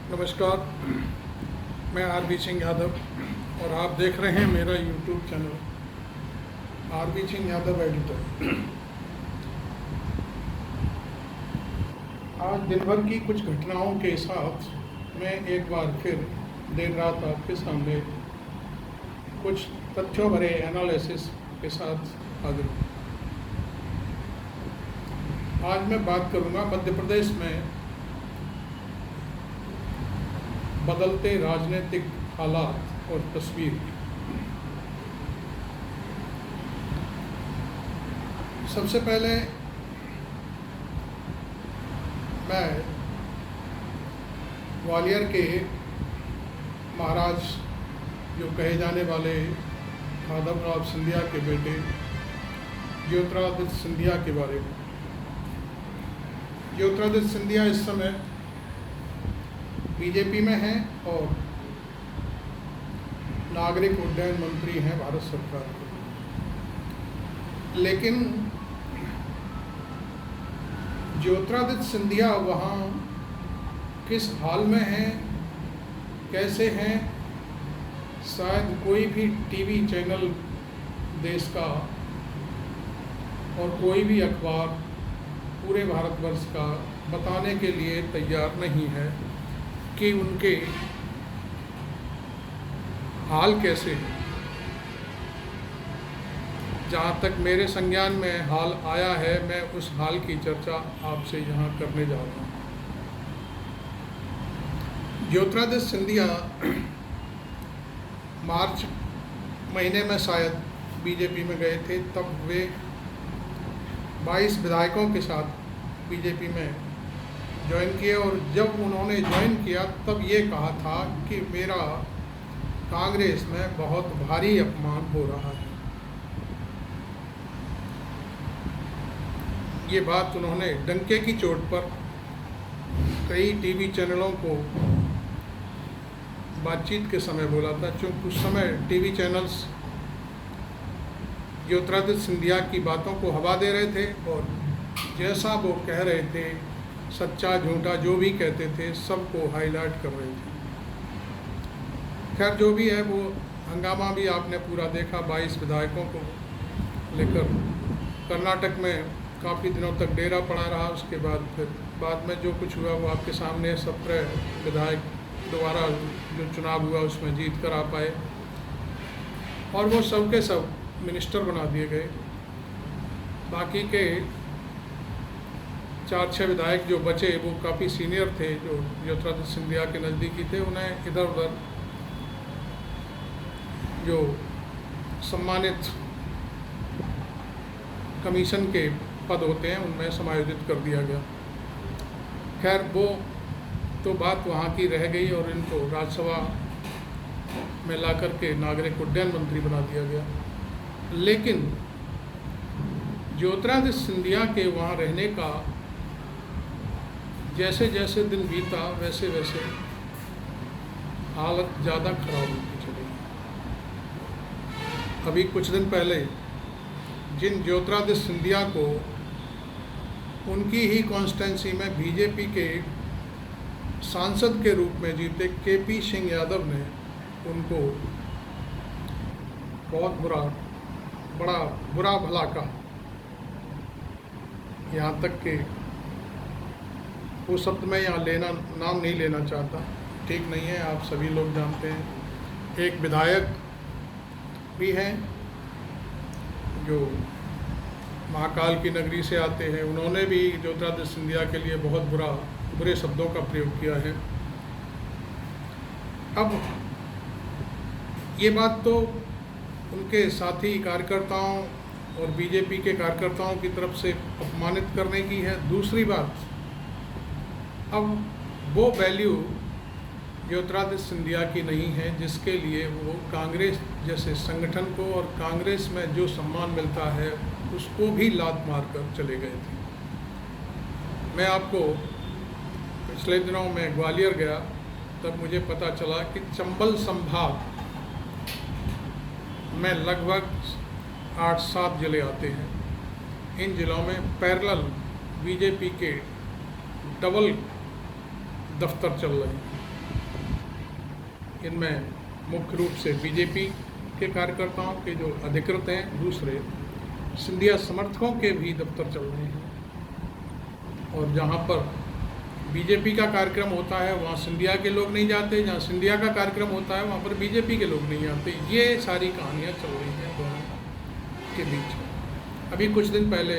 नमस्कार, मैं आरबी सिंह यादव और आप देख रहे हैं मेरा YouTube channel RB Singh Yadav editor. आज दिन भर की कुछ घटनाओं के साथ मैं एक बार फिर देर रात आपके सामने कुछ तथ्यों भरे एनालिसिस के साथ हाजिर हूँ। आज मैं बात करूँगा मध्य प्रदेश में बदलते राजनीतिक हालात और तस्वीर की। सबसे पहले मैं ग्वालियर के महाराज जो कहे जाने वाले माधवराव सिंधिया के बेटे ज्योतिरादित्य सिंधिया के बारे में। ज्योतिरादित्य सिंधिया इस समय बीजेपी में हैं और नागरिक उड्डयन मंत्री हैं भारत सरकार के। लेकिन ज्योतिरादित्य सिंधिया वहाँ किस हाल में हैं, कैसे हैं, शायद कोई भी टीवी चैनल देश का और कोई भी अखबार पूरे भारतवर्ष का बताने के लिए तैयार नहीं है कि उनके हाल कैसे हैं। जहाँ तक मेरे संज्ञान में हाल आया है, मैं उस हाल की चर्चा आपसे यहाँ करने जा रहा हूँ। ज्योतिरादित्य सिंधिया मार्च महीने में शायद बीजेपी में गए थे, तब वे 22 विधायकों के साथ बीजेपी में ज्वाइन किए और जब उन्होंने ज्वाइन किया तब ये कहा था कि मेरा कांग्रेस में बहुत भारी अपमान हो रहा है। ये बात उन्होंने डंके की चोट पर कई टीवी चैनलों को बातचीत के समय बोला था। चूँकि उस समय टीवी चैनल्स ज्योतिरादित्य सिंधिया की बातों को हवा दे रहे थे और जैसा वो कह रहे थे, सच्चा झूठा जो भी कहते थे, सबको हाईलाइट कर रहे थे। खैर जो भी है, वो हंगामा भी आपने पूरा देखा। 22 विधायकों को लेकर कर्नाटक में काफ़ी दिनों तक डेरा पड़ा रहा। उसके बाद फिर बाद में जो कुछ हुआ वो आपके सामने। 17 विधायक दोबारा जो चुनाव हुआ उसमें जीत कर आ पाए और वो सब के सब मिनिस्टर बना दिए गए। बाकी के 4-6 विधायक जो बचे वो काफ़ी सीनियर थे, जो ज्योतिरादित्य सिंधिया के नज़दीकी थे। उन्हें इधर उधर जो सम्मानित कमीशन के पद होते हैं उनमें समायोजित कर दिया गया। खैर वो तो बात वहाँ की रह गई और इनको राज्यसभा में ला कर के नागरिक उड्डयन मंत्री बना दिया गया। लेकिन ज्योतिरादित्य सिंधिया के वहाँ रहने का जैसे जैसे दिन बीता वैसे वैसे हालत ज़्यादा खराब होती चली। अभी कुछ दिन पहले जिन ज्योतिरादित्य सिंधिया को उनकी ही कॉन्स्टिट्यूंसी में बीजेपी के सांसद के रूप में जीते केपी सिंह यादव ने उनको बहुत बड़ा बुरा भला कहा। यहाँ तक कि वो शब्द मैं यहाँ नाम नहीं लेना चाहता, ठीक नहीं है, आप सभी लोग जानते हैं। एक विधायक भी हैं जो महाकाल की नगरी से आते हैं, उन्होंने भी ज्योतिरादित्य सिंधिया के लिए बहुत बुरे शब्दों का प्रयोग किया है। अब ये बात तो उनके साथी कार्यकर्ताओं और बीजेपी के कार्यकर्ताओं की तरफ से अपमानित करने की है। दूसरी बात, अब वो वैल्यू ज्योतिरादित्य सिंधिया की नहीं है जिसके लिए वो कांग्रेस जैसे संगठन को और कांग्रेस में जो सम्मान मिलता है उसको भी लात मार कर चले गए थे। मैं आपको पिछले दिनों में ग्वालियर गया, तब मुझे पता चला कि चंबल संभाग में लगभग 8-7 जिले आते हैं। इन जिलों में पैरेलल बीजेपी के डबल दफ्तर चल रहे हैं। इनमें मुख्य रूप से बीजेपी के कार्यकर्ताओं के जो अधिकृत हैं, दूसरे सिंधिया समर्थकों के भी दफ्तर चल रहे हैं। और जहाँ पर बीजेपी का कार्यक्रम होता है वहाँ सिंधिया के लोग नहीं जाते, जहाँ सिंधिया का कार्यक्रम होता है वहाँ पर बीजेपी के लोग नहीं जाते। ये सारी कहानियाँ चल रही हैं दोनों के बीच। अभी कुछ दिन पहले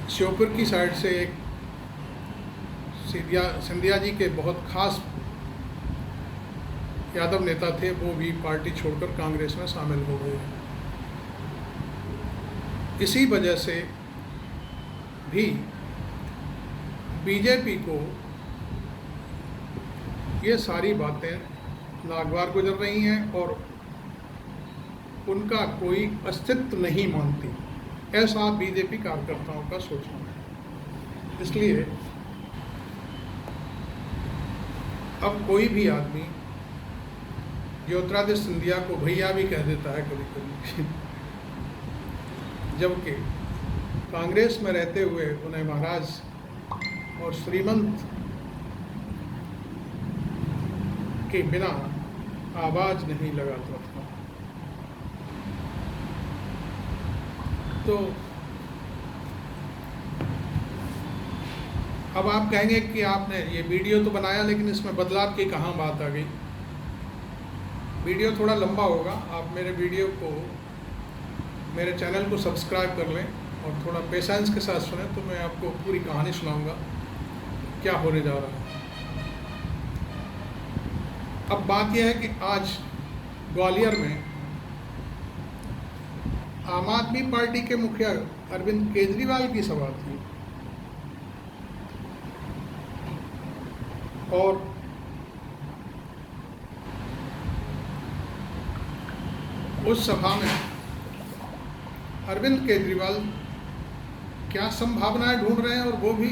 श्योपुर की साइड से एक सिंधिया जी के बहुत खास यादव नेता थे, वो भी पार्टी छोड़कर कांग्रेस में शामिल हो गए। इसी वजह से भी बीजेपी को ये सारी बातें नागवार गुजर रही हैं और उनका कोई अस्तित्व नहीं मानती, ऐसा बीजेपी कार्यकर्ताओं का सोचना है। इसलिए अब कोई भी आदमी ज्योतिरादित्य सिंधिया को भैया भी कह देता है कभी कभी जबकि कांग्रेस में रहते हुए उन्हें महाराज और श्रीमंत के बिना आवाज नहीं लगाता था। तो अब आप कहेंगे कि आपने ये वीडियो तो बनाया लेकिन इसमें बदलाव की कहाँ बात आ गई। वीडियो थोड़ा लंबा होगा, आप मेरे वीडियो को, मेरे चैनल को सब्सक्राइब कर लें और थोड़ा पेशेंस के साथ सुने तो मैं आपको पूरी कहानी सुनाऊंगा क्या होने जा रहा है। अब बात यह है कि आज ग्वालियर में आम आदमी पार्टी के मुखिया अरविंद केजरीवाल की सभा थी और उस सभा में अरविंद केजरीवाल क्या संभावनाएं ढूंढ रहे हैं, और वो भी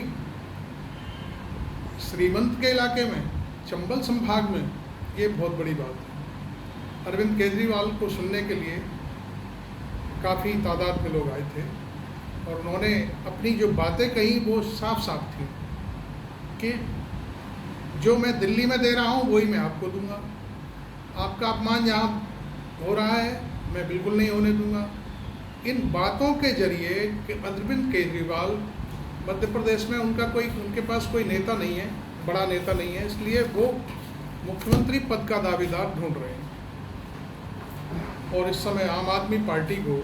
श्रीमंत के इलाके में, चंबल संभाग में। ये बहुत बड़ी बात है। अरविंद केजरीवाल को सुनने के लिए काफ़ी तादाद में लोग आए थे और उन्होंने अपनी जो बातें कही वो साफ साफ थी कि जो मैं दिल्ली में दे रहा हूँ वही मैं आपको दूंगा। आपका अपमान यहाँ हो रहा है, मैं बिल्कुल नहीं होने दूंगा। इन बातों के जरिए कि अरविंद केजरीवाल मध्य प्रदेश में उनके पास कोई नेता नहीं है, बड़ा नेता नहीं है, इसलिए वो मुख्यमंत्री पद का दावेदार ढूंढ रहे हैं। और इस समय आम आदमी पार्टी को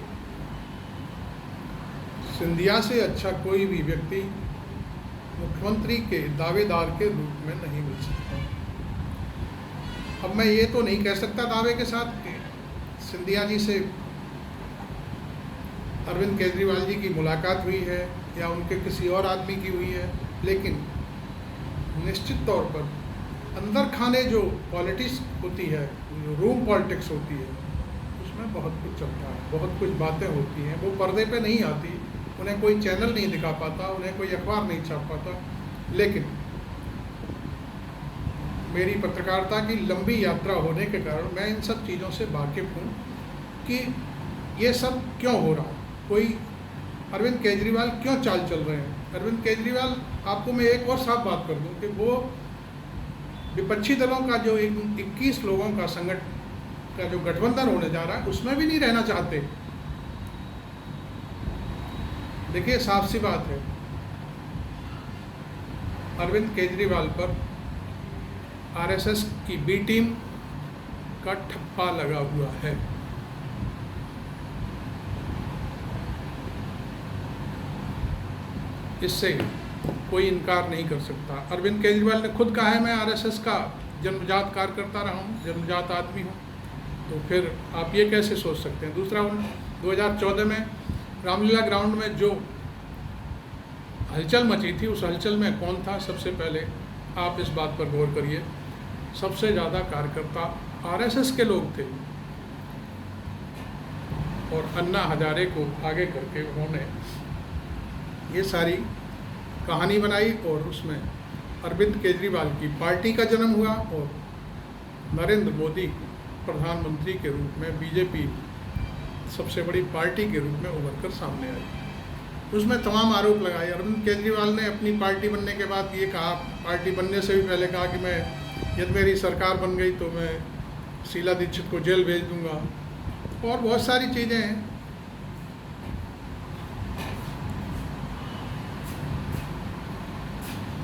सिंधिया से अच्छा कोई भी व्यक्ति मुख्यमंत्री के दावेदार के रूप में नहीं मिल सकता। अब मैं ये तो नहीं कह सकता दावे के साथ कि सिंधिया जी से अरविंद केजरीवाल जी की मुलाकात हुई है या उनके किसी और आदमी की हुई है, लेकिन निश्चित तौर पर अंदर खाने जो पॉलिटिक्स होती है, जो रूम पॉलिटिक्स होती है, उसमें बहुत कुछ चलता है, बहुत कुछ बातें होती हैं, वो पर्दे पे नहीं आती, उन्हें कोई चैनल नहीं दिखा पाता, उन्हें कोई अखबार नहीं छाप पाता। लेकिन मेरी पत्रकारिता की लंबी यात्रा होने के कारण मैं इन सब चीज़ों से वाकिफ़ हूँ कि ये सब क्यों हो रहा है, कोई अरविंद केजरीवाल क्यों चाल चल रहे हैं। अरविंद केजरीवाल, आपको मैं एक और साफ बात कर दूं कि वो विपक्षी दलों का जो 21 लोगों का संगठन का जो गठबंधन होने जा रहा है उसमें भी नहीं रहना चाहते। देखिए साफ सी बात है, अरविंद केजरीवाल पर आरएसएस की बी टीम का ठप्पा लगा हुआ है। इससे कोई इनकार नहीं कर सकता। अरविंद केजरीवाल ने खुद कहा है मैं आरएसएस का जन्मजात कार्यकर्ता रहा हूँ, जन्मजात आदमी हूँ, तो फिर आप ये कैसे सोच सकते हैं। दूसरा, 2014 में रामलीला ग्राउंड में जो हलचल मची थी, उस हलचल में कौन था? सबसे पहले आप इस बात पर गौर करिए, सबसे ज़्यादा कार्यकर्ता आरएसएस के लोग थे और अन्ना हजारे को आगे करके उन्होंने ये सारी कहानी बनाई और उसमें अरविंद केजरीवाल की पार्टी का जन्म हुआ और नरेंद्र मोदी प्रधानमंत्री के रूप में बीजेपी सबसे बड़ी पार्टी के रूप में उभर कर सामने आई। उसमें तमाम आरोप लगाए। अरविंद केजरीवाल ने अपनी पार्टी बनने के बाद ये कहा, पार्टी बनने से भी पहले कहा कि मैं यदि मेरी सरकार बन गई तो मैं शीला दीक्षित को जेल भेज दूंगा, और बहुत सारी चीज़ें हैं।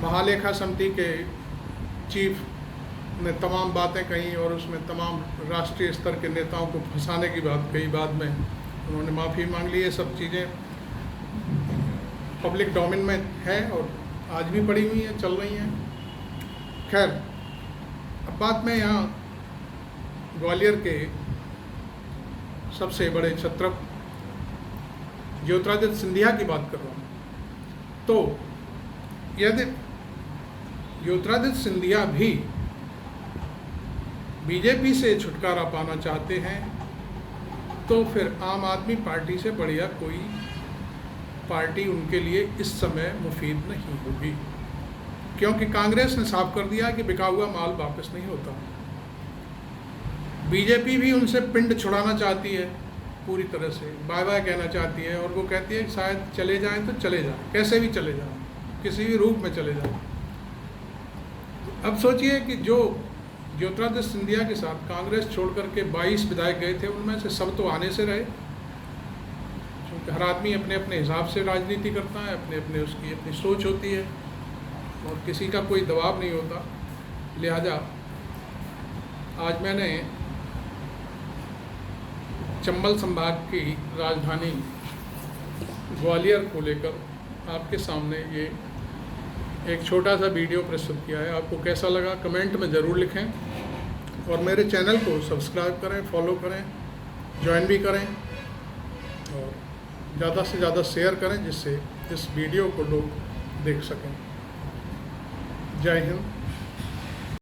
महालेखा समिति के चीफ ने तमाम बातें कही और उसमें तमाम राष्ट्रीय स्तर के नेताओं को फंसाने की बात कही। बाद में उन्होंने माफ़ी मांग ली। ये सब चीज़ें पब्लिक डोमेन में है और आज भी पड़ी हुई हैं, चल रही हैं। खैर, अब बात मैं यहाँ ग्वालियर के सबसे बड़े क्षत्रप ज्योतिरादित्य सिंधिया की बात कर रहा हूँ। तो यदि ज्योतिरादित्य सिंधिया भी बीजेपी से छुटकारा पाना चाहते हैं तो फिर आम आदमी पार्टी से बढ़िया कोई पार्टी उनके लिए इस समय मुफीद नहीं होगी, क्योंकि कांग्रेस ने साफ कर दिया कि बिका हुआ माल वापस नहीं होता। बीजेपी भी उनसे पिंड छुड़ाना चाहती है, पूरी तरह से बाय बाय कहना चाहती है, और वो कहती है कि शायद चले जाएं तो चले जाएं, कैसे भी चले जाएं, किसी भी रूप में चले जाएं। अब सोचिए कि जो ज्योतिरादित्य सिंधिया के साथ कांग्रेस छोड़ करके 22 विधायक गए थे, उनमें से सब तो आने से रहे, क्योंकि हर आदमी अपने अपने हिसाब से राजनीति करता है, अपने अपने उसकी अपनी सोच होती है और किसी का कोई दबाव नहीं होता। लिहाजा आज मैंने चंबल संभाग की राजधानी ग्वालियर को लेकर आपके सामने ये एक छोटा सा वीडियो प्रस्तुत किया है। आपको कैसा लगा कमेंट में ज़रूर लिखें, और मेरे चैनल को सब्सक्राइब करें, फॉलो करें, ज्वाइन भी करें, और ज़्यादा से ज़्यादा शेयर करें जिससे इस वीडियो को लोग देख सकें। जय हिंद।